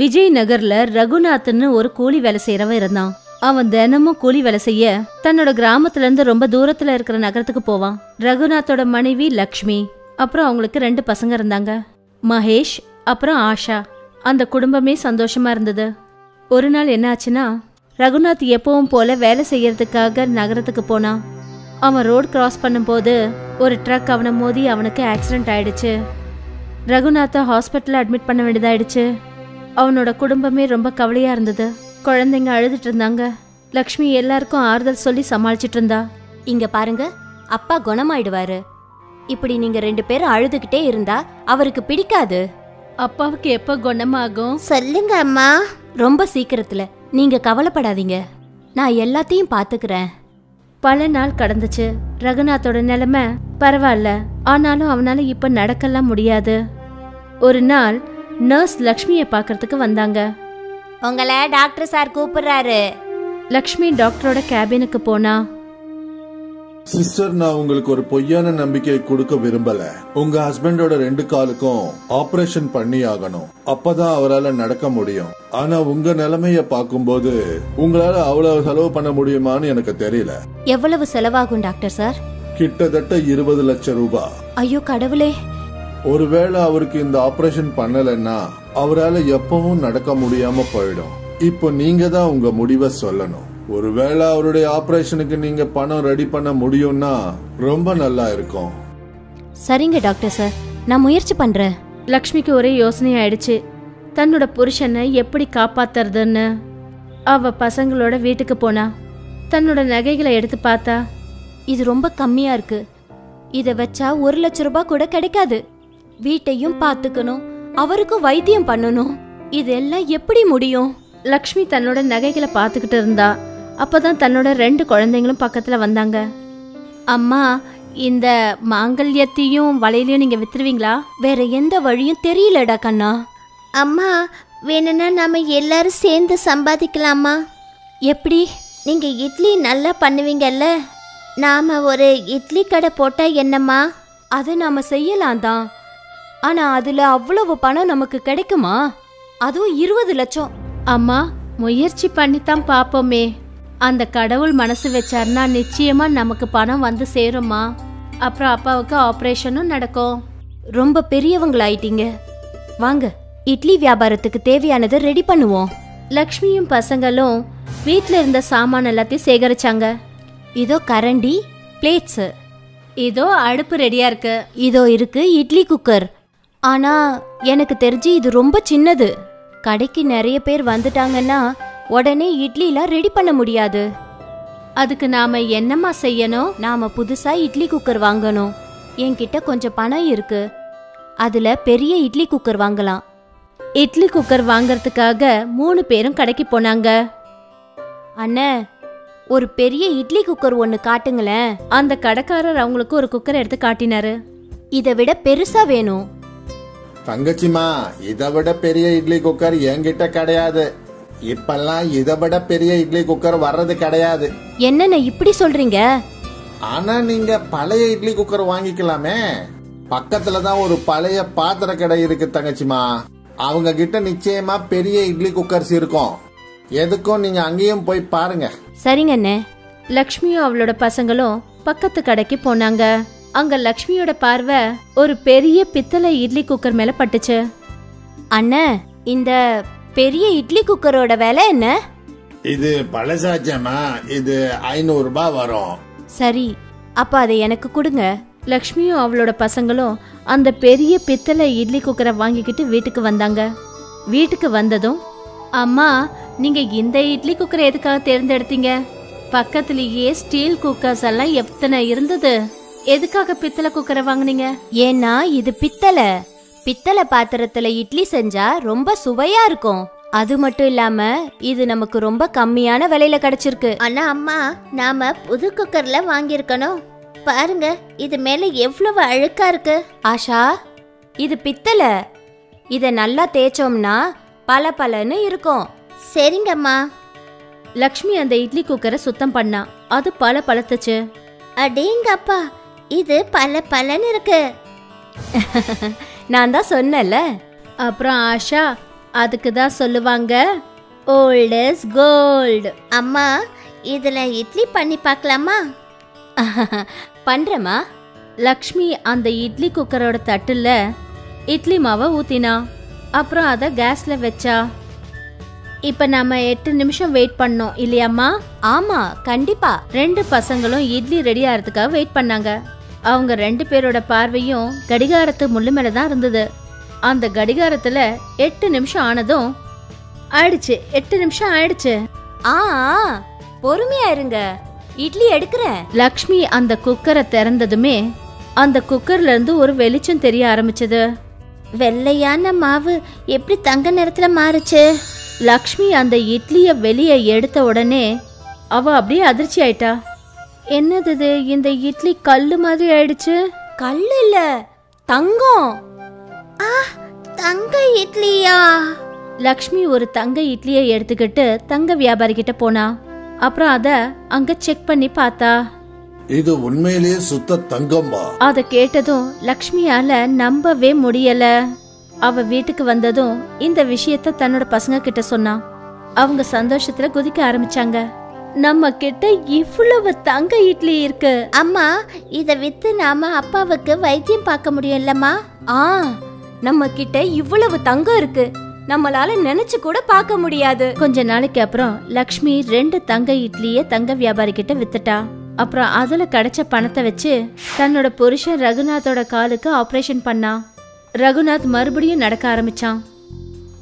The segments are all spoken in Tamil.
விஜய் நகர்ல ரகுநாத்னு ஒரு கூலி வேலை செய்யறவன் இருந்தான். அவன் தினமும் கூலி வேலை செய்ய தன்னோட கிராமத்துல இருந்து ரொம்ப தூரத்துல இருக்கிற நகரத்துக்கு போவான். ரகுநாத்தோட மனைவி லக்ஷ்மி, அப்புறம் அவங்களுக்கு 2 பசங்க இருந்தாங்க, மகேஷ் அப்புறம் ஆஷா. அந்த குடும்பமே சந்தோஷமா இருந்தது. ஒரு நாள் என்ன ஆச்சுன்னா, ரகுநாத் எப்பவும் போல வேலை செய்யறதுக்காக நகரத்துக்கு போனான். அவன் ரோடு கிராஸ் பண்ணும்போது ஒரு ட்ரக் அவனை மோதி அவனுக்கு ஆக்சிடென்ட் ஆயிடுச்சு. ரகுநாத்தை ஹாஸ்பிட்டல்ல அட்மிட் பண்ண வேண்டியதாயிடுச்சு. அவனோட குடும்பமே ரொம்ப கவலையா இருந்தது. குழந்தைங்க அழுதுட்டு இருந்தாங்க. லக்ஷ்மி எல்லாருக்கும் ஆறுதல் சொல்லி சமாளிச்சிட்டு இருந்தா. இங்க பாருங்க, அப்பா குணமாயிடுவாரு. இப்படி நீங்க 2 பேரும் அழுதுகிட்டே இருந்தா அவருக்கு பிடிக்காது. அப்பாவுக்கு எப்ப குணமாகும்? சொல்லுங்க அம்மா. ரொம்ப சீக்கிரத்துல. நீங்க கவலைப்படாதீங்க, நான் எல்லாத்தையும் பாத்துக்கிறேன். பல நாள் கடந்துச்சு. ரகுநாத்தோட நிலைமை பரவாயில்ல, ஆனாலும் அவனால இப்ப நடக்கலாம் முடியாது. ஒரு நாள் நர்ஸ் லக்ஷ்மிய பாக்கிறதுக்கு வந்தாங்க. உங்களை டாக்டர் சார் கூப்பிடுறாரு. லக்ஷ்மி டாக்டரோட கேபினுக்கு போனா. சிஸ்டர், நான் உங்களுக்கு ஒரு பொய்யான நம்பிக்கை கொடுக்க விரும்பல. உங்க ஹஸ்பண்டோட 2 காலுக்கும் ஆபரேஷன் பண்ணி ஆகணும். அப்பதான் அவரால் நடக்க முடியும். ஆனா உங்க நிலைமைய பாக்கும்போது உங்களால அவ்வளவு செலவு பண்ண முடியுமான்னு எனக்கு தெரியல. எவ்வளவு செலவாகும் டாக்டர் சார்? கிட்டத்தட்ட 20 லட்சம் ரூபாய். ஐயோ கடவுளே. ஒருவேளை அவருக்கு இந்த ஆபரேஷன் பண்ணலன்னா அவரால் எப்பவும் நடக்க முடியாம போயிடும். இப்போ நீங்க தான் உங்க முடிவை சொல்லணும். ஒருவேளை அவருடைய ஆபரேஷனுக்கு நீங்க பணம் ரெடி பண்ண முடியும்னா ரொம்ப நல்லா இருக்கும். சரிங்க டாக்டர் சார், நான் முயற்சி பண்றேன். லக்ஷ்மிக்கு ஒரே யோசனை ஆயிடுச்சு, தன்னோட புருஷனை எப்படி காப்பாத்துறதுன்னு. அவ பசங்களோட வீட்டுக்கு போனா. தன்னோட நகைகளை எடுத்து பார்த்தா. இது ரொம்ப கம்மியா இருக்கு. இத வச்சா 1 லட்சம் ரூபாய் கூட கிடைக்காது. வீட்டையும் பாத்துக்கணும், அவருக்கும் வைத்தியம் பண்ணணும். இதெல்லாம் எப்படி முடியும்? லக்ஷ்மி தன்னோட நகைகளை பார்த்துக்கிட்டு இருந்தா. அப்பதான் தன்னோட 2 குழந்தைங்களும் பக்கத்துல வந்தாங்க. அம்மா, இந்த மாங்கல்யத்தையும் வளையலையும் நீங்க வித்துருவீங்களா? வேற எந்த வழியும் தெரியலடா கண்ணா. அம்மா, வேணும்னா நாம எல்லாரும் சேர்ந்து சம்பாதிக்கலாமா? எப்படி? நீங்க இட்லி நல்லா பண்ணுவீங்கல்ல, நாம ஒரு இட்லி கடை போட்டா என்னம்மா? அதை நாம செய்யலாம் தான். ஆனா அதுல அவ்வளவு பணம் நமக்கு கிடைக்குமா? அதுவும் 20 லட்சம். அம்மா, முயற்சி பண்ணித்தான் பாப்போமே. அந்த கடவுள் மனசு வச்சாருன்னா நிச்சயமா நமக்கு பணம் வந்து சேருமா. அப்புறம் அப்பாவுக்கு ஆபரேஷனும் நடக்கும். ரொம்ப பெரியவங்களாயிட்டீங்க. வாங்க, இட்லி வியாபாரத்துக்கு தேவையானதை ரெடி பண்ணுவோம். லக்ஷ்மியும் பசங்களும் வீட்ல இருந்த சாமான் எல்லாத்தையும் சேகரிச்சாங்க. இதோ கரண்டி, பிளேட்ஸ். இதோ அடுப்பு ரெடியா இருக்கு. இதோ இருக்கு இட்லி குக்கர். ஆனா எனக்கு தெரிஞ்சு இது ரொம்ப சின்னது. கடைக்கு நிறைய பேர் வந்துட்டாங்கன்னா உடனே இட்லிலாம் ரெடி பண்ண முடியாது. அதுக்கு நாம என்னம்மா செய்யணும்? நாம புதுசா இட்லி குக்கர் வாங்கணும். என்கிட்ட கொஞ்சம் பணம் இருக்கு, அதுல பெரிய இட்லி குக்கர் வாங்கலாம். இட்லி குக்கர் வாங்கறதுக்காக 3 பேரும் கடைக்கு போனாங்க. அண்ணே, ஒரு பெரிய இட்லி குக்கர் ஒன்னு காட்டுங்களேன். அந்த கடைக்காரர் அவங்களுக்கு ஒரு குக்கர் எடுத்து காட்டினாரு. இதை விட பெருசா வேணும். தங்கச்சிமா, இதை விட பெரிய இட்லி குக்கர் என்கிட்ட கிடையாது. இப்பெல்லாம் இதை விட பெரிய இட்லி குக்கர் வர்றது கிடையாது. என்னென்ன இப்படி சொல்றீங்க? ஆனா நீங்க பழைய இட்லி குக்கர் வாங்கிக்கலாமே. பக்கத்துலதான் ஒரு பழைய பாத்திர கடை இருக்கு தங்கச்சிமா. அவங்க கிட்ட நிச்சயமா பெரிய இட்லி குக்கர்ஸ் இருக்கும். எதுக்கும் நீங்க அங்கேயும் போய் பாருங்க. சரிங்க அண்ணே. லக்ஷ்மியும் அவளோட பசங்களும் பக்கத்து கடைக்கு போனாங்க. அங்க லக்ஷ்மியோட பார்வை ஒரு பெரிய பித்தளை இட்லி குக்கர் மேல பட்டுச்சு. அண்ணே, இந்த பெரிய இட்லி குக்கரோட விலை என்ன? இது பழசாச்சேமா, இது 500 ரூபாய் வரும். சரி, அப்ப அதை எனக்கு கொடுங்க. லக்ஷ்மியும் அவளோட பசங்களும் அந்த பெரிய பித்தளை இட்லி குக்கரை வாங்கிக்கிட்டு வீட்டுக்கு வந்தாங்க. வீட்டுக்கு வந்ததும், அம்மா, நீங்க இந்த இட்லி குக்கரை எதுக்காக தேர்ந்தெடுத்தீங்க? பக்கத்திலேயே ஸ்டீல் குக்கர்ஸ் எல்லாம் எத்தனை இருந்தது. எதுக்காக பித்தளை குக்கரை வாங்குனீங்க? ஏன்னா இது பித்தளை பாத்திரத்துல இட்லி செஞ்சா ரொம்ப சுவையா இருக்கும். அது மட்டும் இல்லாம இது நமக்கு ரொம்ப கம்மியான விலையில கிடைச்சிருக்கு. ஆனா அம்மா, நாம புது குக்கர்ல வாங்கியிருக்கணும். பாருங்க, இது மேல எவ்வளவு அழுக்கா இருக்கு. ஆஷா, இது பித்தளை. இத நல்லா தேய்ச்சோம்னா பளபளன்னு இருக்கும். சரிங்கம்மா. லக்ஷ்மி அந்த இட்லி குக்கரை சுத்தம் பண்ணா. அது பளபளத்துச்சு. அடேங்கப்பா, இது பளபளன்னு இருக்கு. நான் தான் சொன்னல. அப்புறம் ஆஷா அதுக்கு தான் சொல்லுவாங்க ஓல்ட் இஸ் கோல்டு. அம்மா இதுல இட்லி பண்ணி பார்க்கலாமா? பண்றேம்மா. லக்ஷ்மி அந்த இட்லி குக்கரோட தட்டுல இட்லி மாவை ஊத்தினா. அப்புறம் அதை கேஸ்ல வச்சா. இப்ப நாம 8 நிமிஷம் வெயிட் பண்ணோம் இல்லையாம்மா? ஆமா, கண்டிப்பா. 2 பசங்களும் இட்லி ரெடி ஆகிறதுக்காக வெயிட் பண்ணாங்க. அவங்க 2 பேரோட பார்வையும் கடிகாரத்து முள்ளு மேல தான் இருந்தது. அந்த கடிகாரத்துல 8 நிமிஷம் ஆனதும் ஆயிடுச்சு. 8 நிமிஷம் ஆயிடுச்சு. ஆ பொறுமையா இருங்க, இட்லி எடுக்கிறேன். லக்ஷ்மி அந்த குக்கரை திறந்ததுமே அந்த குக்கர்ல இருந்து ஒரு வெளிச்சம் தெரிய ஆரம்பிச்சது. வெள்ளையான மாவு எப்படி தங்க நிறத்துல மாறுச்சு? லக்ஷ்மி அந்த இட்லிய வெளியே எடுத்த உடனே அவ அப்படியே அதிர்ச்சி ஆயிட்டா. என்னது இது, இந்த இட்லி கல்லு மாதிரி ஆயிடுச்சு. கல்லு இல்ல, தங்கம். தங்க இட்லியா? லக்ஷ்மி ஒரு தங்க இட்லியை எடுத்துக்கிட்டு தங்க வியாபாரி கிட்ட போனா. அப்புறம் அத அங்க செக் பண்ணி பார்த்தா. இது உண்மையிலேயே சுத்த தங்கம்பா? அத கேட்டதும் லக்ஷ்மியால நம்பவே முடியல. அவ வீட்டுக்கு வந்ததும் இந்த விஷயத்த தன்னோட பசங்க கிட்ட சொன்னா. அவங்க சந்தோஷத்துல குதிக்க ஆரம்பிச்சாங்க. நம்ம கிட்ட இவ்வளவு தங்க இட்லி இருக்கு. அம்மா இத வித்து நாம அப்பாவுக்கு வைத்தியம் பார்க்க முடியும்லம்மா? ஆ நம்ம கிட்ட இவ்வளவு தங்கம் இருக்கு, நம்மளால நினைச்சு கூட பார்க்க முடியாது. கொஞ்ச நாளைக்கு அப்புறம் லக்ஷ்மி 2 தங்க இட்லிய தங்க வியாபாரி கிட்ட வித்துட்டா. அப்புறம் அதுல கிடைச்ச பணத்தை வச்சு தன்னோட புருஷன் ரகுநாத்தோட காலுக்கு ஆபரேஷன் பண்ணா. ரகுநாத் மறுபடியும் நடக்க ஆரம்பிச்சான்.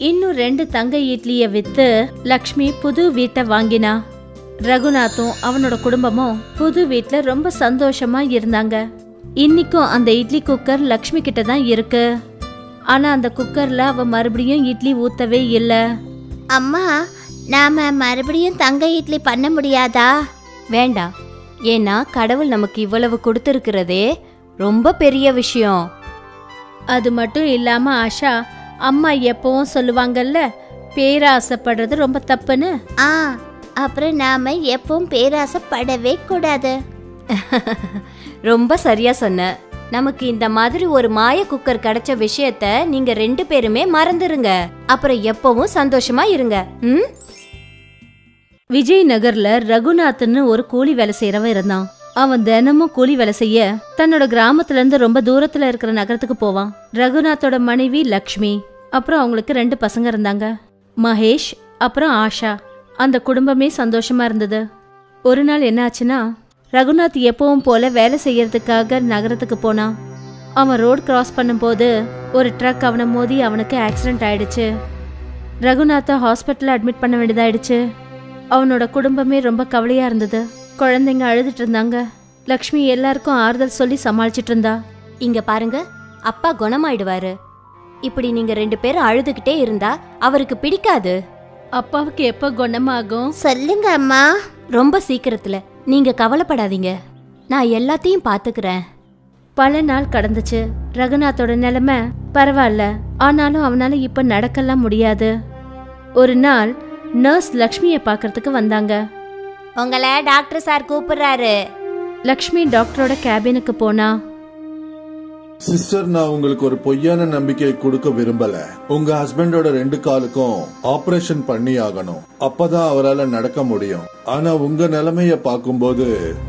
இன்னும் 2 தங்க இட்லிய வித்து லக்ஷ்மி புது வீட்டை வாங்கினா. ரகுநாத்தும் அவனோட குடும்பமும் புது வீட்ல ரொம்ப சந்தோஷமா இருந்தாங்க. இன்னைக்கும் அந்த இட்லி குக்கர் லக்ஷ்மி கிட்ட தான் இருக்கு. ஆனா அந்த குக்கர்ல அவ மறுபடியும் இட்லி ஊத்தவே இல்ல. அம்மா நாம மறுபடியும் தங்க இட்லி பண்ண முடியாதா? வேண்டாம், ஏன்னா கடவுள் நமக்கு இவ்வளவு கொடுத்திருக்கிறதே ரொம்ப பெரிய விஷயம். அது மட்டும் இல்லாம ஆஷா, அம்மா எப்பவும் சொல்லுவாங்கல்ல, பேராசைப்படுறது ரொம்ப தப்புன்னு. அப்புறம் நாம எப்பவும் பேராசைப்படவே கூடாது. ரொம்ப சரியா சொன்ன. நமக்கு இந்த மாதிரி ஒரு மாய குக்கர் கிடைச்ச விஷயத்த நீங்க 2 பேருமே மறந்துருங்க. அப்புறம் எப்பவும் சந்தோஷமா இருங்க. விஜய் நகர்ல ரகுநாத்னு ஒரு கூலி வேலை செய்யறவன் இருந்தான். அவன் தினமும் கூலி வேலை செய்ய தன்னோட கிராமத்துல இருந்து ரொம்ப தூரத்துல இருக்கிற நகரத்துக்கு போவான். ரகுநாத்தோட மனைவி லக்ஷ்மி, அப்புறம் அவங்களுக்கு 2 பசங்க இருந்தாங்க, மகேஷ் அப்புறம் ஆஷா. அந்த குடும்பமே சந்தோஷமா இருந்தது. ஒரு நாள் என்ன ஆச்சுன்னா, ரகுநாத் எப்பவும் போல வேலை செய்யறதுக்காக நகரத்துக்கு போனான். அவன் ரோடு கிராஸ் பண்ணும்போது ஒரு ட்ரக் அவனை மோதி அவனுக்கு ஆக்சிடென்ட் ஆயிடுச்சு. ரகுநாத்தை ஹாஸ்பிட்டல்ல அட்மிட் பண்ண வேண்டியதாயிடுச்சு. அவனோட குடும்பமே ரொம்ப கவலையா இருந்தது. குழந்தைங்க அழுதுட்டு இருந்தாங்க. லக்ஷ்மி எல்லாருக்கும் ஆறுதல் சொல்லி சமாளிச்சிட்டு இருந்தா. இங்க பாருங்க, அப்பா குணமாயிடுவாரு. இப்படி நீங்க 2 பேரும் அழுதுகிட்டே இருந்தா அவருக்கு பிடிக்காது. அப்பாவுக்கு எப்ப குணமாகும்? சொல்லுங்க அம்மா. ரொம்ப சீக்கிரத்துல. நீங்க கவலைப்படாதீங்க, நான் எல்லாத்தையும் பாத்துக்கிறேன். பல நாள் கடந்துச்சு. ரகுநாத்தோட நிலைமை பரவாயில்ல, ஆனாலும் அவனால இப்ப நடக்கலாம் முடியாது. ஒரு நாள் நர்ஸ் லக்ஷ்மியை பார்க்கறதுக்கு வந்தாங்க. உங்களை டாக்டர் சார் கூப்பிடுறாரு. லக்ஷ்மி டாக்டரோட கேபினுக்கு போனா. சிஸ்டர், நான் உங்களுக்கு ஒரு பொய்யான நம்பிக்கையை கொடுக்க விரும்பல. உங்க ஹஸ்பண்டோட 2 காலுக்கும் ஆபரேஷன் பண்ணி ஆகணும். அப்பதான் அவரால் நடக்க முடியும். ஆனா உங்க நிலைமைய பார்க்கும்போது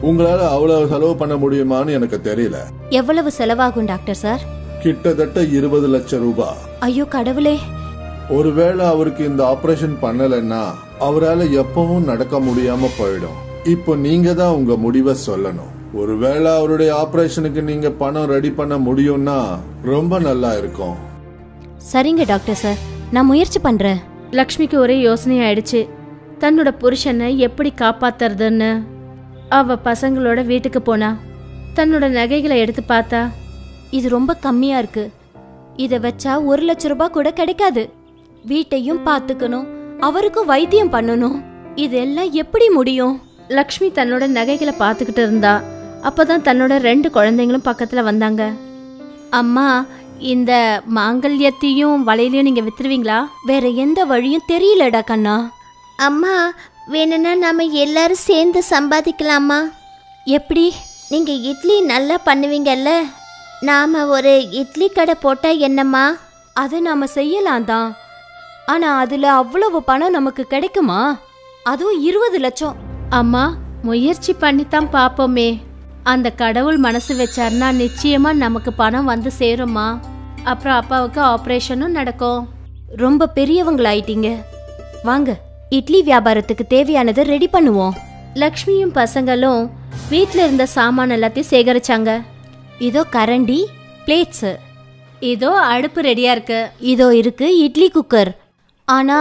உங்களால அவ்வளவு செலவு பண்ண முடியுமான்னு எனக்கு தெரியல. எவ்வளவு செலவாகும் டாக்டர் சார்? கிட்டத்தட்ட 20 லட்சம் ரூபாய். ஐயோ கடவுளே. ஒருவேளை அவருக்கு இந்த ஆபரேஷன் பண்ணலன்னா அவரால் எப்பவும் நடக்க முடியாம போயிடும். இப்போ நீங்க தான் உங்க முடிவை சொல்லணும். ஒருவேளை அவருடைய ஆபரேஷனுக்கு நீங்க பணம் ரெடி பண்ண முடியும்னா ரொம்ப நல்லா இருக்கும். சரிங்க டாக்டர் சார், நான் முயற்சி பண்றேன். லக்ஷ்மிக்கு ஒரே யோசனை ஆயிடுச்சு, தன்னோட புருஷனை எப்படி காப்பாத்துறதுன்னு. அவ பசங்களோட வீட்டுக்கு போனா. தன்னோட நகைகளை எடுத்து பார்த்தா. இது ரொம்ப கம்மியா இருக்கு, இத வச்சா 1 லட்சம் ரூபாய் கூட கிடைக்காது. வீட்டையும் பாத்துக்கணும், அவருக்கும் வைத்தியம் பண்ணணும். இதெல்லாம் எப்படி முடியும்? லக்ஷ்மி தன்னோட நகைகளை பார்த்துக்கிட்டு இருந்தா. அப்பதான் தன்னோட 2 குழந்தைங்களும் பக்கத்துல வந்தாங்க. அம்மா, இந்த மாங்கல்யத்தையும் வளையலையும் நீங்க வித்துருவீங்களா? வேற எந்த வழியும் தெரியலடா கண்ணா. அம்மா வேணும்னா நாம எல்லாரும் சேர்ந்து சம்பாதிக்கலாமா? எப்படி? நீங்க இட்லி நல்லா பண்ணுவீங்கல்ல, நாம ஒரு இட்லி கடை போட்டா என்னம்மா? அதை நாம செய்யலாம் தான். ஆனா அதுல அவ்வளவு பணம் நமக்கு கிடைக்குமா? அதுவும் 20 லட்சம். அம்மா, முயற்சி பண்ணித்தான் பாப்போமே. அந்த கடவுள் மனசு வச்சாருன்னா நிச்சயமா நமக்கு பணம் வந்து சேருமா. அப்புறம் அப்பாவுக்கு ஆபரேஷனும் நடக்கும். ரொம்ப பெரியவங்களாயிட்டீங்க. வாங்க, இட்லி வியாபாரத்துக்கு தேவையானதை ரெடி பண்ணுவோம். லக்ஷ்மியும் பசங்களும் வீட்ல இருந்த சாமான் எல்லாத்தையும் சேகரிச்சாங்க. இதோ கரண்டி, பிளேட்ஸ். இதோ அடுப்பு ரெடியா இருக்கு. இதோ இருக்கு இட்லி குக்கர். ஆனா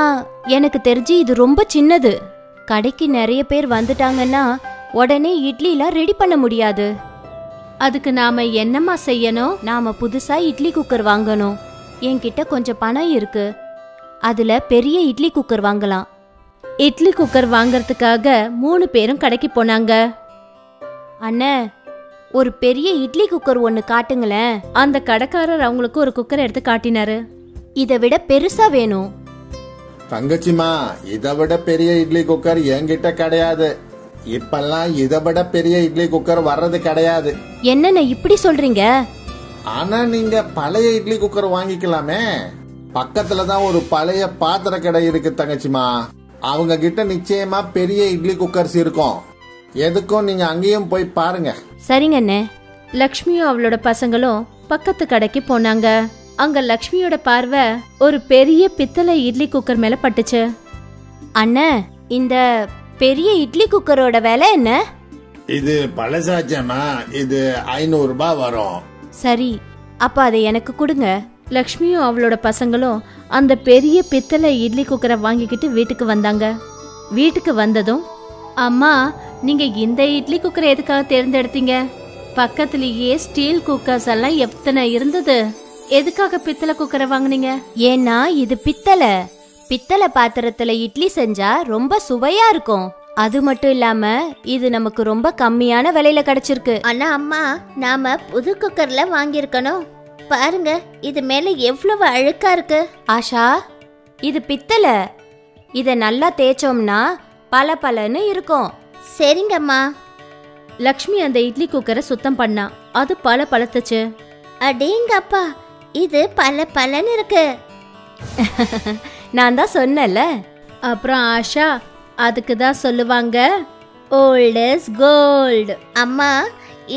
எனக்கு தெரிஞ்சு இது ரொம்ப சின்னது. கடைக்கு நிறைய பேர் வந்துட்டாங்கன்னா உடனே இட்லிலாம் ரெடி பண்ண முடியாது. அதுக்கு நாம என்னம்மா செய்யணும்? நாம புதுசா இட்லி குக்கர் வாங்கணும். என்கிட்ட கொஞ்சம் பணம் இருக்கு. அதுல பெரிய இட்லி குக்கர் வாங்கலாம். இட்லி குக்கர் வாங்கறதுக்காக 3 பேரும் கடைக்கு போனாங்க. அண்ணே, ஒரு பெரிய இட்லி குக்கர் ஒன்னு காட்டுங்களேன். அந்த கடைக்காரர் அவங்களுக்கு ஒரு குக்கர் எடுத்து காட்டினாரு. இதை விட பெருசா வேணும். தங்கச்சிமா, இதை விட பெரிய இட்லி குக்கர் என்கிட்ட கிடையாது. இப்பெல்லாம் இதை விட பெரிய இட்லி குக்கர் வர்றது கிடையாது. என்னென்ன இப்படி சொல்றீங்க? ஆனா நீங்க பழைய இட்லி குக்கர் வாங்கிக்கலாமே. பக்கத்துலதான் ஒரு பழைய பாத்திர கடை இருக்கு தங்கச்சிமா. அவங்க கிட்ட நிச்சயமா பெரிய இட்லி குக்கர்ஸ் இருக்கும். எதுக்கும் நீங்க அங்கேயும் போய் பாருங்க. சரிங்க அண்ணே. லக்ஷ்மியும் அவளோட பசங்களும் பக்கத்து கடைக்கு போனாங்க. அங்க லக்ஷ்மியோட பார்வை ஒரு பெரிய பித்தளை இட்லி குக்கர் மேல பட்டுச்சு. அண்ணே, இந்த பெரிய இட்லி குக்கரோட விலை என்ன? இது பழசாச்சமா, இது 500 ரூபாய் வரும். சரி, அப்ப அதை எனக்கு கொடுங்க. லக்ஷ்மியும் அவளோட பசங்களும் அந்த பெரிய பித்தளை இட்லி குக்கரை வாங்கிக்கிட்டு வீட்டுக்கு வந்தாங்க. வீட்டுக்கு வந்ததும், அம்மா, நீங்க இந்த இட்லி குக்கரை எதுக்காக தேர்ந்தெடுத்தீங்க? பக்கத்திலேயே ஸ்டீல் குக்கர்ஸ் எல்லாம் எத்தனை இருந்தது. எதுக்காக பித்தளை குக்கரை வாங்குனீங்க? ஏன்னா இது பித்தளை பாத்திரத்துல இட்லி செஞ்சா ரொம்ப சுவையா இருக்கும். அது மட்டும் இல்லாம இது நமக்கு ரொம்ப கம்மியான விலையில கிடைச்சிருக்கு. ஆனா அம்மா, நாம புது குக்கர்ல வாங்கியிருக்கணும். பாருங்க, இது மேல எவ்வளவு அழுக்கா இருக்கு. ஆஷா, இது பித்தளை. இத நல்லா தேய்ச்சோம்னா பளபளன்னு இருக்கும். சரிங்கம்மா. லக்ஷ்மி அந்த இட்லி குக்கரை சுத்தம் பண்ணா. அது பளபளத்துச்சு. அடேங்கப்பா, இது பளபளன்னு இருக்கு. நான் தான் சொன்னல. அப்புறம் ஆஷா, அதுக்கு தான் சொல்லுவாங்க ஓல்ட் இஸ் கோல்ட். அம்மா,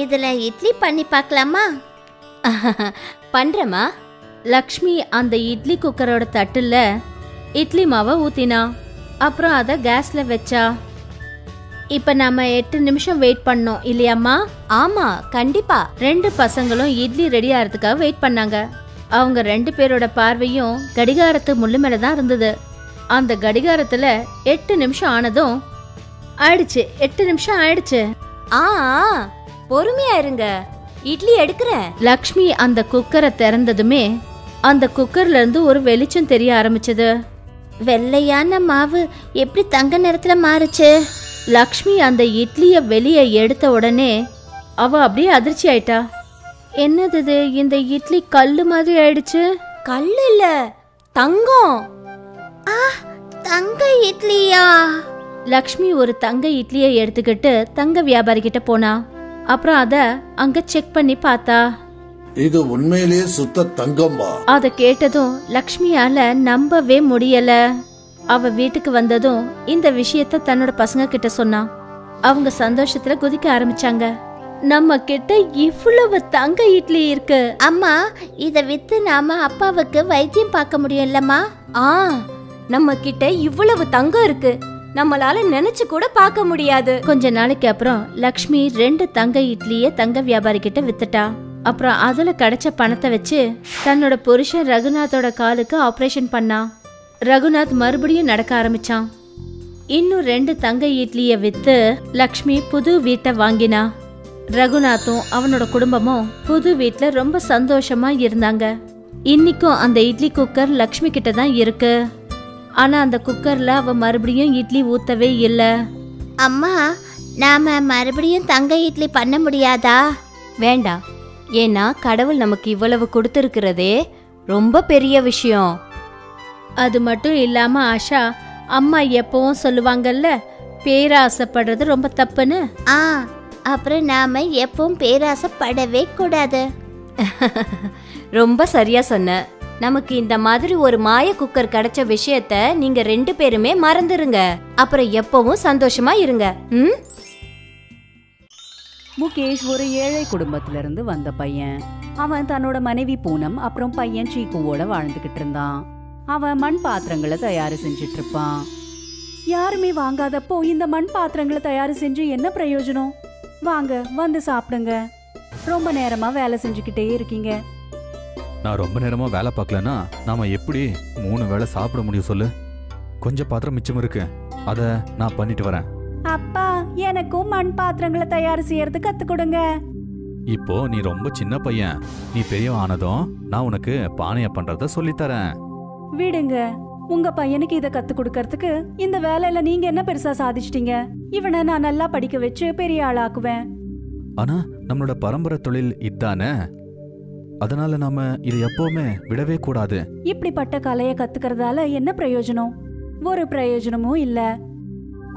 இதுல இட்லி பண்ணி பார்க்கலாமா? பண்றமா. லக்ஷ்மி அந்த இட்லி குக்கரோட தட்டுல இட்லி மாவை ஊத்தினா. அப்புறம் அதை கேஸ்ல வச்சா. இப்ப நாம 8 நிமிஷம் வெயிட் பண்ணோம் இல்லையாம்மா? ஆமா, கண்டிப்பா. 2 பசங்களும் இட்லி ரெடி ஆகிறதுக்காக வெயிட் பண்ணாங்க. அவங்க 2 பேரோட பார்வையும் கடிகாரத்து முள்ளு மேலதான் இருந்தது. அந்த கடிகாரத்துல 8 நிமிஷம் ஆனதும் ஆயிடுச்சு. 8 நிமிஷம் ஆயிடுச்சு. ஆ, பொறுமையா இருங்க, இட்லி எடுக்கிறேன். லக்ஷ்மி அந்த குக்கரை திறந்ததுமே அந்த குக்கர்ல இருந்து ஒரு வெளிச்சம் தெரிய ஆரம்பிச்சது. வெள்ளையான மாவு எப்படி தங்க நிறத்துல மாறுச்சு? லக்ஷ்மி அந்த இட்லிய வெளியே எடுத்த உடனே அவ அப்படியே அதிர்ச்சி ஆயிட்டா. என்னது இது? இந்த இட்லி கல்லு மாதிரி ஆயிடுச்சு. கல்லு இல்ல, தங்கம். தங்க இட்லியா? லக்ஷ்மி ஒரு தங்க இட்லியை எடுத்துக்கிட்டு தங்க வியாபாரி கிட்ட போனா. அப்புறம் அத அங்க செக் பண்ணி பார்த்தா. இது உண்மையிலேயே சுத்த தங்கம்பா. அத கேட்டதும் லக்ஷ்மியால நம்பவே முடியல. அவ வீட்டுக்கு வந்ததும் இந்த விஷயத்த தன்னோட பசங்க கிட்ட சொன்னா. அவங்க சந்தோஷத்துல குதிக்க ஆரம்பிச்சாங்க. நம்ம கிட்ட இவ்வளவு தங்க இட்லி இருக்கு. அம்மா, இத வித்து நாம அப்பாவுக்கு வைத்தியம் பார்க்க முடியும்லம்மா? ஆ, நம்ம கிட்ட இவ்வளவு தங்கம் இருக்கு, நம்மளால நினைச்சு கூட பார்க்க முடியாது. கொஞ்ச நாளைக்கு அப்புறம் லக்ஷ்மி 2 தங்க இட்லிய தங்க வியாபாரி கிட்ட வித்துட்டா. அப்புறம் அதுல கிடைச்ச பணத்தை வச்சு தன்னோட புருஷன் ரகுநாத்தோட காலுக்கு ஆபரேஷன் பண்ணா. ரகுநாத் மறுபடியும் நடக்க ஆரம்பிச்சான். இன்னும் 2 தங்க இட்லிய வித்து லக்ஷ்மி புது வீட்டை வாங்கினா. ரகுநாத்தும் அவனோட குடும்பமும் புது வீட்ல ரொம்ப சந்தோஷமா இருந்தாங்க. இன்னைக்கும் அந்த இட்லி குக்கர் லக்ஷ்மி கிட்ட தான் இருக்கு. ஆனா அந்த குக்கர்ல அவ மறுபடியும் இட்லி ஊத்தவே இல்ல. அம்மா, நாம மறுபடியும் தங்க இட்லி பண்ண முடியாதா? வேண்டாம், ஏன்னா கடவுள் நமக்கு இவ்வளவு கொடுத்திருக்கிறதே ரொம்ப பெரிய விஷயம். அது மட்டும் இல்லாம ஆஷா, அம்மா எப்பவும் சொல்லுவாங்கல்ல, பேராசைப்படுறது ரொம்ப தப்புன்னு. அப்புறம் நாம எப்பவும் பேராசைப்படவே கூடாது. ரொம்ப சரியா சொன்ன. நமக்கு இந்த மாதிரி ஒரு மாய குக்கர் கிடைச்ச விஷயத்த நீங்க 2 பேருமே மறந்துருங்க. அப்புறம் எப்பவும் சந்தோஷமா இருங்க. முகேஷ் ஒரு ஏழை குடும்பத்திலிருந்து வந்த பையன். அவன் தன்னோட மனைவி பூனம் அப்புறம் பையன் சீக்குவோட வாழ்ந்துகிட்டு இருந்தான். அவன் மண் பாத்திரங்களை தயார் செஞ்சிட்டு இருப்பான். யாருமே வாங்காதப்போ இந்த மண் பாத்திரங்களை தயார் செஞ்சு என்ன பிரயோஜனம்? வாங்க வந்து சாப்பிடுங்க. ரொம்ப நேரமா வேலை செஞ்சுக்கிட்டே இருக்கீங்க. நான் ரொம்ப நேரமா வேலை பார்க்கலன்னா நாம எப்படி 3 வேளை சாப்பிட முடியும் சொல்லு? கொஞ்சம் பாத்திரம் மிச்சம் இருக்கு, அத நான் பண்ணிட்டு வரேன். அப்பா, எனக்கும் மண் பாத்திரங்களை தயார் செய்யறது கத்து கொடுங்க. இப்போ நீ ரொம்ப சின்ன பையன், நீ பெரியவன் ஆனதும் நான் உனக்கு பானைய பண்றத சொல்லித்தரேன். விடுங்க, உங்க பையனுக்கு இத கத்து கொடுக்கறதுக்கு இந்த வேலையில நீங்க என்ன பெருசா சாதிச்சிட்டீங்க? இவனை நான் நல்லா படிக்க வச்சு பெரிய ஆளாக்குவேன். ஆனா நம்மளோட பரம்பரை தொழில் இதானே, அதனால நாம இதை எப்பவுமே விடவே கூடாது. இப்படிப்பட்ட கலைய கத்துக்கிறதால என்ன பிரயோஜனம்? ஒரு பிரயோஜனமும் இல்ல.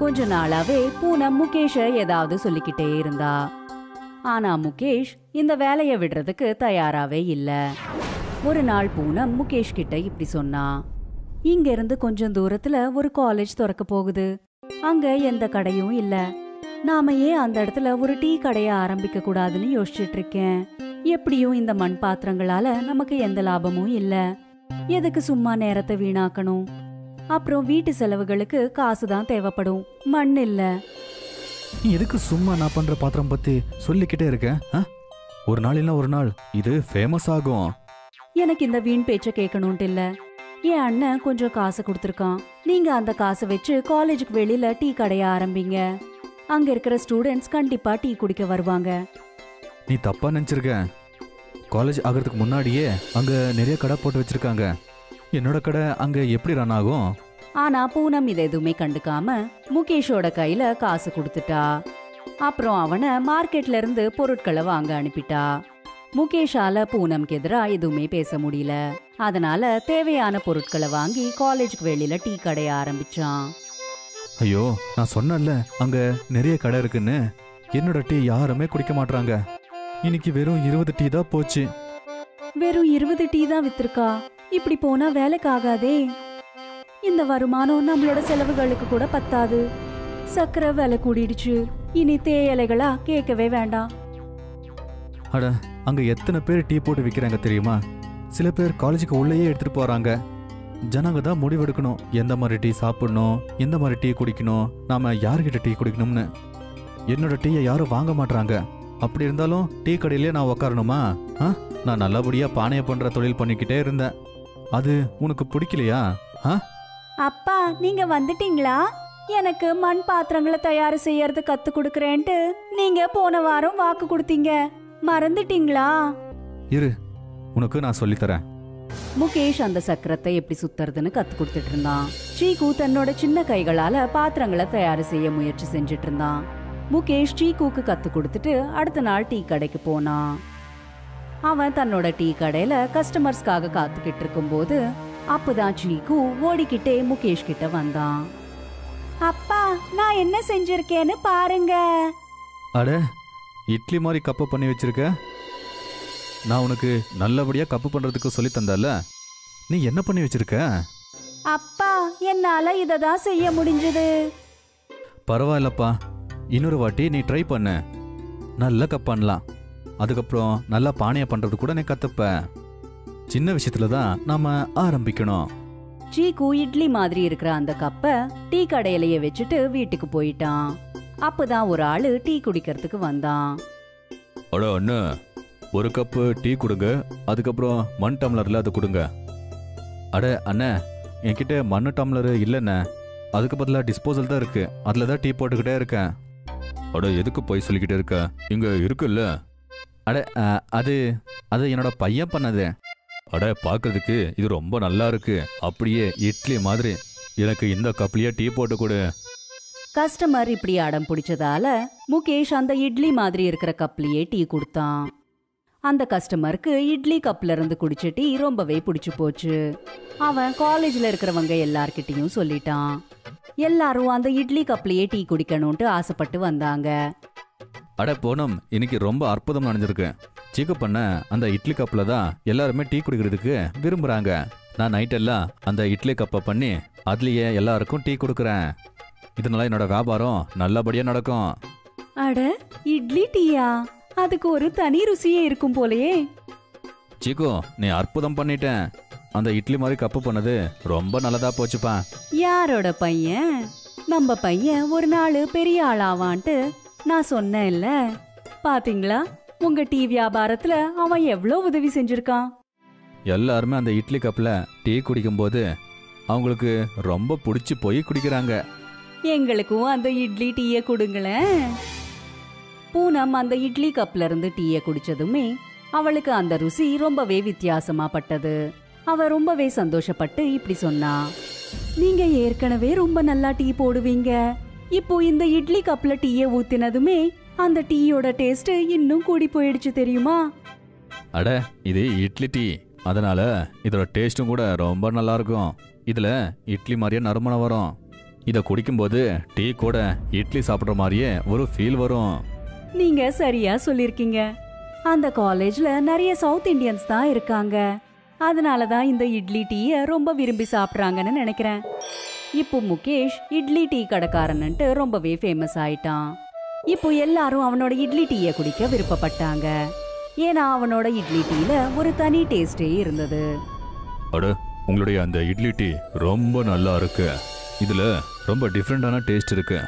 கொஞ்ச நாளாவே பூனம் முகேஷ ஏதாவது சொல்லிக்கிட்டே இருந்தா. ஆனா முகேஷ் இந்த வேலைய விடுறதுக்கு தயாராவே இல்ல. ஒரு நாள் பூனம் முகேஷ் கிட்ட இப்படி சொன்னா, இங்க இருந்து கொஞ்சம் தூரத்துல ஒரு காலேஜ் திறக்க போகுது. அங்க எந்த கடையும் இல்ல. நாம ஏன் அந்த இடத்துல ஒரு டீ கடைய ஆரம்பிக்க கூடாதுன்னு யோசிச்சுட்டு இருக்கேன். எப்படியும் இந்த மண் பாத்திரங்களால நமக்கு எந்த லாபமும் இல்ல. எதுக்கு சும்மா நேரத்தை வீணாக்கணும்? அப்புறம் வீட்டு செலவுகளுக்கு காசுதான் தேவைப்படும், மண் இல்ல. நீ எதுக்கு சும்மா நான் பண்ற பாத்திரம் பத்தி சொல்லிக்கிட்டே இருக்க? ஒரு நாள் இல்ல ஒரு நாள் இது ஃபேமஸ் ஆகும். எனக்கு இந்த வீண் பேச்ச கேட்கணும்ட்டு இல்ல. என் அண்ணன் கொஞ்சம் காசு கொடுத்துருக்கான். நீங்க அந்த காசை வச்சு காலேஜுக்கு வெளியில டீ கடைய ஆரம்பிங்க. அங்க இருக்கிற ஸ்டூடெண்ட்ஸ் கண்டிப்பா டீ குடிக்க வருவாங்க. நீ தப்பா நினைச்சிருக்க. காலேஜ் ஆகிறதுக்கு முன்னாடியே அங்க நிறைய கடை போட்டு வச்சிருக்காங்க. என்னோட கடை அங்க எப்படி ரன் ஆகும்? ஆனா பூனம் இதை எதுவுமே கண்டுக்காம முகேஷோட கையில காசு கொடுத்துட்டா. அப்புறம் அவனை மார்க்கெட்ல இருந்து பொருட்களை வாங்க அனுப்பிட்டா. முகேஷால பூனம்க்கு எதிரா எதுவுமே பேச முடியல. அதனால தேவையான பொருட்களை வாங்கி காலேஜுக்கு வெளியில டீ கடைய ஆரம்பிச்சான். ஐயோ, நான் சொன்னேன்ல அங்க நிறைய கடை இருக்குன்னு. என்னோட டீ யாருமே குடிக்க மாட்டாங்க. இன்னைக்கு வெறும் 20 டீ தான் போச்சு. வெறும் 20 டீ தான் வித்திருக்கா? இப்படி போனா வேலைக்கு ஆகாதே. இந்த வருமானம் நம்மளோட செலவுகளுக்கு கூட பத்தாது. சக்கரை விலை கூடிடுச்சு. இனி தேயிலைகளா கேட்கவே வேண்டாம். அட, அங்க எத்தனை பேர் டீ போட்டு விற்கிறாங்க தெரியுமா? சில பேர் காலேஜுக்கு உள்ளேயே எடுத்துட்டு போறாங்க. ஜனங்க தான் முடிவெடுக்கணும் எந்த மாதிரி டீ சாப்பிடணும், எந்த மாதிரி டீ குடிக்கணும், நாம யாருக்கிட்ட டீ குடிக்கணும்னு. என்னோட டீயை யாரும் வாங்க மாட்டாங்க. அப்படி இருந்தாலும் டீ கடையிலே நான் உக்காரணுமா? நான் நல்லபடியா பானைய பண்ற தொழில் பண்ணிக்கிட்டே இருந்தேன். அது உனக்கு பிடிக்கலையா? அப்பா, நீங்க வந்துட்டீங்களா? எனக்கு மண் பாத்திரங்களை தயார் செய்யறது கத்து கொடுக்கறேன்ட்டு நீங்க போன வாரம் வாக்கு கொடுத்தீங்க, மறந்துட்டீங்களா? இரு, உனக்கு நான் சொல்லித்தரேன். முகேஷ் அந்த சக்கரத்தை எப்படி சுத்துறதுன்னு கத்து கொடுத்துட்டு இருந்தான். சீக்கு தன்னோட சின்ன கைகளால பாத்திரங்களை தயார் செய்ய முயற்சி செஞ்சுட்டு இருந்தான். முகேஷ் சீக்குக்கு கத்து கொடுத்துட்டு அடுத்த நாள் டீ கடைக்கு போனான். அவன் தன்னோட டீ கடையில கஸ்டமர்ஸ்க்காக காத்துக்கிட்டு இருக்கும் போது அப்பதான் சீக்கு ஓடிக்கிட்டே முகேஷ் கிட்ட வந்தான். அப்பா, நான் என்ன செஞ்சிருக்கேன்னு பாருங்க. அட, இட்லி மாதிரி கப்பு பண்ணி வச்சிருக்க. நான் உனக்கு நல்லபடியா கப்பு பண்றதுக்கு சொல்லி தந்தல, நீ என்ன பண்ணி வச்சிருக்க? அப்பா, என்னால இததான் செய்ய முடிஞ்சது. பரவாயில்லப்பா, இன்னொரு வாட்டி நீ ட்ரை பண்ணு. நல்ல கப் பண்ணலாம். அதுக்கப்புறம் நல்லா பானைய பண்றது கூட நீ கத்துப்ப. சின்ன விஷயத்துல தான் நாம ஆரம்பிக்கணும். சீக்கு இட்லி மாதிரி இருக்கிற அந்த கப்பை டீ கடையிலேயே வச்சுட்டு வீட்டுக்கு போயிட்டான். அப்பதான் ஒரு ஆளு டீ குடிக்கிறதுக்கு வந்தான். அட அண்ணா, ஒரு கப்பு டீ கொடுங்க, அதுக்கப்புறம் மண் டம்ளர்ல அதை கொடுங்க. அட அண்ணா, என்கிட்ட மண்ணு டம்ளர் இல்லைண்ணே, அதுக்கு பதிலாக டிஸ்போசல் தான் இருக்கு, அதுல தான் டீ போட்டுக்கிட்டே இருக்கேன். அட, எதுக்கு போய் சொல்லிக்கிட்டே இருக்க? இங்க இருக்குல்ல. அட, அது என்னோட பையன் பண்ணது. அட, பார்க்கறதுக்கு இது ரொம்ப நல்லா இருக்கு, அப்படியே இட்லி மாதிரி. எனக்கு இந்த கப்லயே டீ போட்டு கொடு. கஸ்டமர் இப்படி அடம் பிடிச்சதால முகேஷ் அந்த இட்லி மாதிரி இருக்கிற கப்லயே டீ கொடுத்தான். அந்த கஸ்டமருக்கு இட்லி கப்ல இருந்து குடிச்ச டீ ரொம்பவே பிடிச்சு போச்சு. அவன் காலேஜ்ல இருக்கிறவங்க எல்லார்கிட்டையும் சொல்லிட்டான். எல்லாரும் அந்த இட்லி கப்லயே டீ குடிக்கணும்ட்டு ஆசைப்பட்டு வந்தாங்க. அட பூனம், இன்னைக்கு ரொம்ப அற்புதம் நடந்திருக்கு. சீக்கு பண்ண அந்த இட்லி கப்பில் தான் எல்லாருமே டீ குடிக்கிறதுக்கு விரும்புகிறாங்க. நான் நைட்டெல்லாம் அந்த இட்லி கப்பை பண்ணி அதுலேயே எல்லாருக்கும் டீ கொடுக்குறேன். இதனால என்னோட வியாபாரம் நல்லபடியாக நடக்கும். அட, இட்லி டீயா? அதுக்கு ஒரு தனி ருசியே இருக்கும் போலயே. சீக்கு, நீ அற்புதம் பண்ணிட்டேன். அந்த இட்லி மாதிரி கப்பு பண்ணது ரொம்ப நல்லதா போச்சுப்பா. யாரோட பையன்? நம்ம பையன் ஒரு நாள் பெரிய ஆளாவான்ட்டு நான் சொன்னேன்ல. பாத்தீங்களா, உங்க டீ வியாபாரத்துல அவன் எவ்வளவு உதவி செஞ்சிருக்கான். எல்லாருமே அந்த இட்லி கப்பில் டீ குடிக்கும்போது அவங்களுக்கு ரொம்ப பிடிச்சி போய் குடிக்கிறாங்க. எங்களுக்கும் அந்த இட்லி டீயை கொடுங்களேன். பூனம் அந்த இட்லி கப்ல இருந்து டீயை குடிச்சதுமே அவளுக்கு அந்த ருசி ரொம்பவே வித்தியாசமா பட்டது. அவ ரொம்பவே சந்தோஷப்பட்டு இப்படி சொன்னா, நீங்க ஏற்கனவே ரொம்ப நல்லா டீ போடுவீங்க. இப்போ இந்த இட்லி கப்ல டீயை ஊத்தினதுமே அந்த டீயோட டேஸ்ட் இன்னும் கூடி போயிடுச்சு தெரியுமா? அட, இது இட்லி டீ, அதனால இதோட டேஸ்ட்டும் கூட ரொம்ப நல்லா இருக்கும். இதுல இட்லி மாதிரியே நறுமணம் வரும். இதை குடிக்கும்போது டீ கூட இட்லி சாப்பிட்ற மாதிரியே ஒரு ஃபீல் வரும். நீங்க சரியா சொல்லிருக்கீங்க. அந்த காலேஜ்ல நிறைய சவுத் இந்தியன்ஸ் தான் இருக்காங்க. அதனாலதான் இந்த இட்லி டீயை ரொம்ப விரும்பி சாப்பிட்றாங்கன்னு நினைக்கிறேன். இப்போ முகேஷ் இட்லி டீ கடைக்காரன்ட்டு ரொம்பவே ஃபேமஸ் ஆயிட்டான். இப்போ எல்லாரும் அவனோட இட்லி டீயை குடிக்க விருப்பப்பட்டாங்க. ஏன்னா அவனோட இட்லி டீல ஒரு தனி டேஸ்டே இருந்தது. அட, உங்களுடைய அந்த இட்லி டீ ரொம்ப நல்லா இருக்கு. இதுல ரொம்ப டிஃப்ரெண்டான டேஸ்ட் இருக்கு.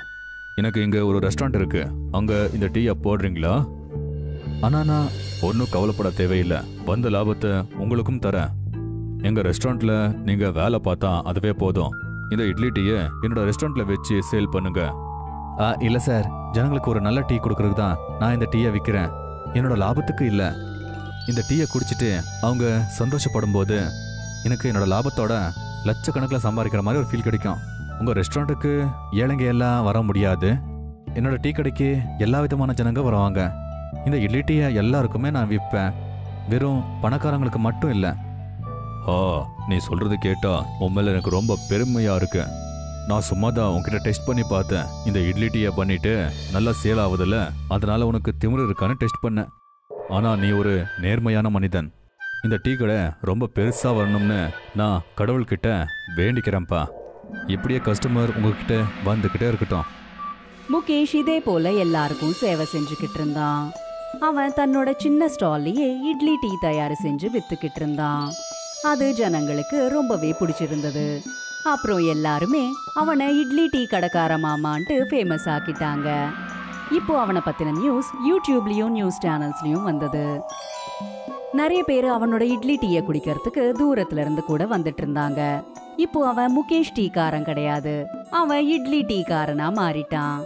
எனக்கு இங்க ஒரு ரெஸ்டாரண்ட் இருக்கு, அங்க இந்த டீயை போடுறீங்களா? ஆனா நான் ஒன்றும் கவலைப்பட தேவையில்லை. வந்த லாபத்தை உங்களுக்கும் தரேன். எங்க ரெஸ்டாரண்ட்ல நீங்க வேலை பார்த்தா அதுவே போதும். இந்த இட்லி டீயை என்னோட ரெஸ்டாரண்ட்ல வச்சு சேல் பண்ணுங்க. இல்ல சார், ஜனங்களுக்கு ஒரு நல்ல டீ கொடுக்கறதுக்கு தான் நான் இந்த டீயை விற்கிறேன். என்னோட லாபத்துக்கு இல்லை. இந்த டீயை குடிச்சிட்டு அவங்க சந்தோஷப்படும் போது எனக்கு என்னோட லாபத்தோட லட்சக்கணக்கில் சம்பாதிக்கிற மாதிரி ஒரு ஃபீல் கிடைக்கும். உங்க ரெஸ்டாரண்ட்டுக்கு ஏழைங்க எல்லாம் வர முடியாது. என்னோட டீ கடைக்கு எல்லா விதமான ஜனங்க வருவாங்க. இந்த இட்லி டீயை எல்லாருக்குமே நான் விற்பேன், வெறும் பணக்காரங்களுக்கு மட்டும் இல்லை. நீ சொல்றது கேட்டா உண்மையில எனக்கு ரொம்ப பெருமையா இருக்கு. நான் சும்மா தான் உன்கிட்ட டெஸ்ட் பண்ணி பார்த்தேன். இந்த இட்லி டீயை பண்ணிட்டு நல்லா சேல் ஆகுதுல்ல, அதனால உனக்கு திமிரு இருக்கான்னு டெஸ்ட் பண்ண. ஆனா நீ ஒரு நேர்மையான மனிதன். இந்த டீ கடை ரொம்ப பெருசா வரணும்னு நான் கடவுள்கிட்ட வேண்டிக்கிறேன்ப்பா. இப்படியே கஸ்டமர் உங்ககிட்ட வந்துகிட்டே இருக்கட்டும். முகேஷ் இதே போல எல்லாருக்கும் சேவை செஞ்சுக்கிட்டு இருந்தான். அவன் தன்னோட சின்ன ஸ்டால்லையே இட்லி டீ தயார் செஞ்சு வித்துக்கிட்டு இருந்தான். அது ஜனங்களுக்கு ரொம்பவே பிடிச்சிருந்தது. அப்புறம் எல்லாருமே அவனை இட்லி டீ கடைக்கார மாமான்ட்டு ஃபேமஸ் ஆக்கிட்டாங்க. இப்போ அவனை பத்தின நியூஸ் யூடியூப்லயும் நியூஸ் சேனல்ஸ்லயும் வந்தது. நிறைய பேர் அவனோட இட்லி டீயை குடிக்கிறதுக்கு தூரத்துல இருந்து கூட வந்துட்டு இருந்தாங்க. இப்போ அவன் முகேஷ் டீக்காரன் கிடையாது, அவன் இட்லி டீக்காரனா மாறிட்டான்.